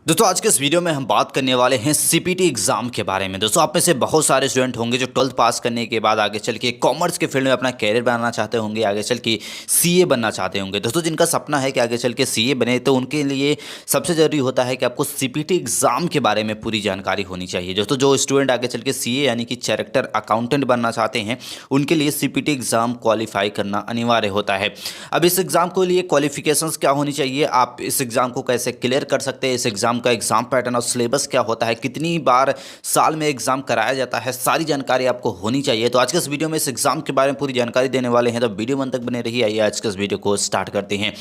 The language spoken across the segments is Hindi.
दोस्तों आज के इस वीडियो में हम बात करने वाले हैं सीपीटी एग्जाम के बारे में। दोस्तों आप में से बहुत सारे स्टूडेंट होंगे जो 12th पास करने के बाद आगे चल के कॉमर्स के फील्ड में अपना कैरियर बनाना चाहते होंगे, आगे चल के सीए बनना चाहते होंगे। दोस्तों जिनका सपना है कि आगे चल के सीए बने, तो उनके लिए सबसे ज़रूरी होता है कि आपको सीपीटी एग्जाम के बारे में पूरी जानकारी होनी चाहिए। दोस्तों जो स्टूडेंट आगे चल के सीए यानी कि कैरेक्टर अकाउंटेंट बनना चाहते हैं, उनके लिए सीपीटी एग्जाम क्वालिफाई करना अनिवार्य होता है। अब इस एग्ज़ाम के लिए क्वालिफिकेशंस क्या होनी चाहिए, आप इस एग्ज़ाम को कैसे क्लियर कर सकते हैं, इस एग्ज़ाम का एग्जाम पैटर्न और सिलेबस क्या होता है, कितनी बार साल में एग्जाम कराया जाता है, सारी जानकारी आपको होनी चाहिए। तो आज के इस वीडियो में इस एग्जाम के बारे में पूरी जानकारी देने वाले हैं, तो वीडियो अंत तक बने रहिए। आइए आज के इस वीडियो को स्टार्ट करते हैं।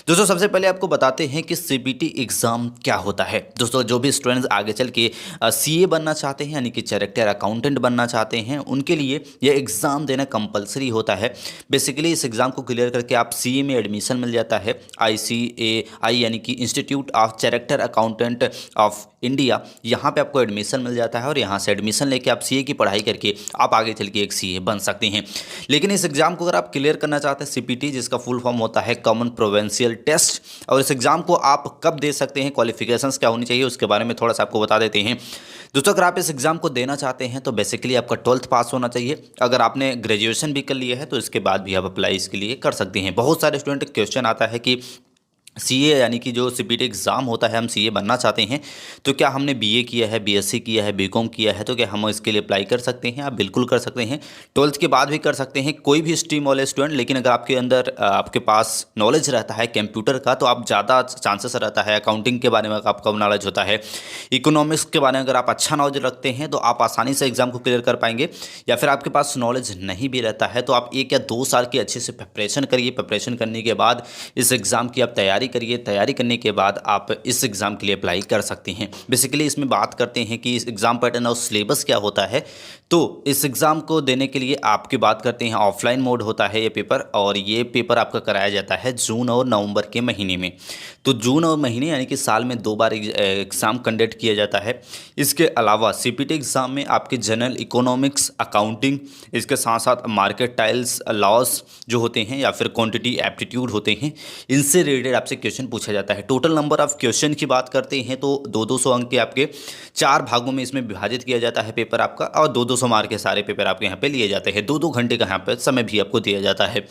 दोस्तों सबसे पहले आपको बताते हैं कि सीपीटी एग्जाम क्या होता है। दोस्तों जो भी स्टूडेंट्स आगे चल के सीए बनना चाहते हैं यानी कि कैरेक्टर अकाउंटेंट बनना चाहते हैं, उनके लिए यह एग्जाम देना कंपलसरी होता है। बेसिकली इस एग्जाम को क्लियर करके आप सीए में एडमिशन मिल जाता है। ICAI यानी कि institute of character accountant of India, यहाँ पे आपको एडमिशन मिल जाता है और यहाँ से एडमिशन लेके आप सीए की पढ़ाई करके आप आगे चल के एक सीए बन सकते हैं। लेकिन इस एग्ज़ाम को अगर आप क्लियर करना चाहते हैं, सीपीटी जिसका फुल फॉर्म होता है कॉमन प्रोविंशियल टेस्ट, और इस एग्ज़ाम को आप कब दे सकते हैं, क्वालिफिकेशंस क्या होनी चाहिए, उसके बारे में थोड़ा सा आपको बता देते हैं। दोस्तों अगर आप इस एग्ज़ाम को देना चाहते हैं तो बेसिकली आपका 12th पास होना चाहिए। अगर आपने ग्रेजुएशन भी कर लिया है तो इसके बाद भी आप अप्लाई इसके लिए कर सकते हैं। बहुत सारे स्टूडेंट क्वेश्चन आता है कि सीए यानी कि जो सीपीटी एग्ज़ाम होता है, हम सीए बनना चाहते हैं तो क्या हमने बीए किया है, बीएससी किया है, बीकॉम किया है, तो क्या हम इसके लिए अप्लाई कर सकते हैं? आप बिल्कुल कर सकते हैं। 12th के बाद भी कर सकते हैं, कोई भी स्ट्रीम वाले स्टूडेंट। लेकिन अगर आपके अंदर आपके पास नॉलेज रहता है कंप्यूटर का, तो आप ज़्यादा चांसेस रहता है, अकाउंटिंग के बारे में आपका नॉलेज होता है, इकोनॉमिक्स के बारे में अगर आप अच्छा नॉलेज रखते हैं तो आप आसानी से एग्ज़ाम को क्लियर कर पाएंगे। या फिर आपके पास नॉलेज नहीं भी रहता है तो आप 1 या 2 साल की अच्छे से प्रिपरेशन करिए। प्रिपरेशन करने के बाद इस एग्ज़ाम की आप तैयारी करिए। तैयारी करने के बाद आप इस एग्ज़ाम के लिए अप्लाई कर सकते हैं। बेसिकली इसमें बात करते हैं कि इस एग्ज़ाम पैटर्न और सिलेबस क्या होता है। तो इस एग्ज़ाम को देने के लिए आपकी बात करते हैं, ऑफलाइन मोड होता है ये पेपर, और ये पेपर आपका कराया जाता है जून और नवंबर के महीने में। तो जून और महीने यानी कि साल में 2 बार एग्ज़ाम कंडक्ट किया जाता है। इसके अलावा सीपीटी एग्ज़ाम में आपके जनरल इकोनॉमिक्स, अकाउंटिंग, इसके साथ साथ मार्केट टाइल्स लॉस जो होते हैं या फिर क्वांटिटी एप्टीट्यूड होते हैं, इनसे रिलेटेड आपसे क्वेश्चन पूछा जाता है। टोटल नंबर ऑफ क्वेश्चन की बात करते हैं तो 200 अंक के आपके 4 भागों में इसमें विभाजित किया जाता है पेपर आपका, और 200 मार्क के सारे पेपर आपके यहाँ पे लिए जाते हैं। 2-2 घंटे का यहाँ पे समय भी आपको दिया जाता है।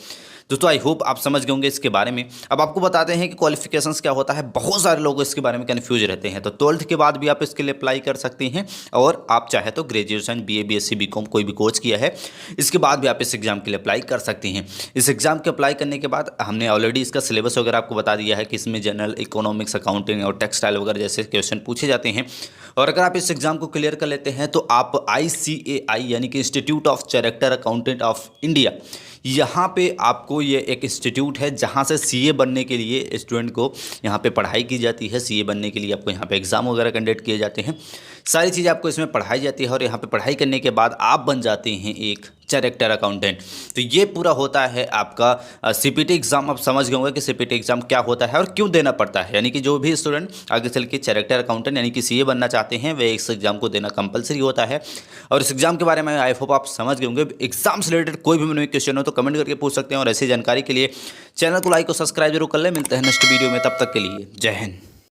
दोस्तों आई होप आप समझ गए होंगे इसके बारे में। अब आपको बताते हैं कि क्वालिफिकेशंस क्या होता है। बहुत सारे लोग इसके बारे में कन्फ्यूज रहते हैं। तो 12th के बाद भी आप इसके लिए अप्लाई कर सकते हैं, और आप चाहे तो ग्रेजुएशन, बीए, बीएससी, बीकॉम कोई भी कोर्स किया है, इसके बाद भी आप इस एग्ज़ाम के लिए अप्लाई कर सकते हैं। इस एग्ज़ाम के अप्लाई करने के बाद हमने ऑलरेडी इसका सिलेबस वगैरह आपको बता दिया है कि इसमें जनरल इकोनॉमिक्स, अकाउंटिंग और टेक्सटाइल वगैरह जैसे क्वेश्चन पूछे जाते हैं। और अगर आप इस एग्ज़ाम को क्लियर कर लेते हैं तो आप ICAI यानी कि institute of character accountant of India, यहाँ पे आपको ये एक इंस्टीट्यूट है जहाँ से सीए बनने के लिए स्टूडेंट को यहाँ पे पढ़ाई की जाती है। सीए बनने के लिए आपको यहाँ पे एग्ज़ाम वगैरह कंडक्ट किए जाते हैं, सारी चीज़ें आपको इसमें पढ़ाई जाती है, और यहाँ पे पढ़ाई करने के बाद आप बन जाते हैं एक कैरेक्टर अकाउंटेंट। तो ये पूरा होता है आपका सीपीटी एग्ज़ाम। आप समझ गए होंगे कि सीपीटी एग्ज़ाम क्या होता है और क्यों देना पड़ता है। यानी कि जो भी स्टूडेंट आगे चल के कैरेक्टर अकाउंटेंट यानी कि सीए बनना चाहते हैं, वे इस एग्ज़ाम को देना कंपलसरी होता है। और इस एग्ज़ाम के बारे में आई होप आप समझ गए होंगे। एग्जाम से रिलेटेड कोई भी क्वेश्चन हो तो कमेंट करके पूछ सकते हैं, और ऐसी जानकारी के लिए चैनल को लाइक और सब्सक्राइब जरूर कर लें। मिलते हैं नेक्स्ट वीडियो में, तब तक के लिए जय हिंद।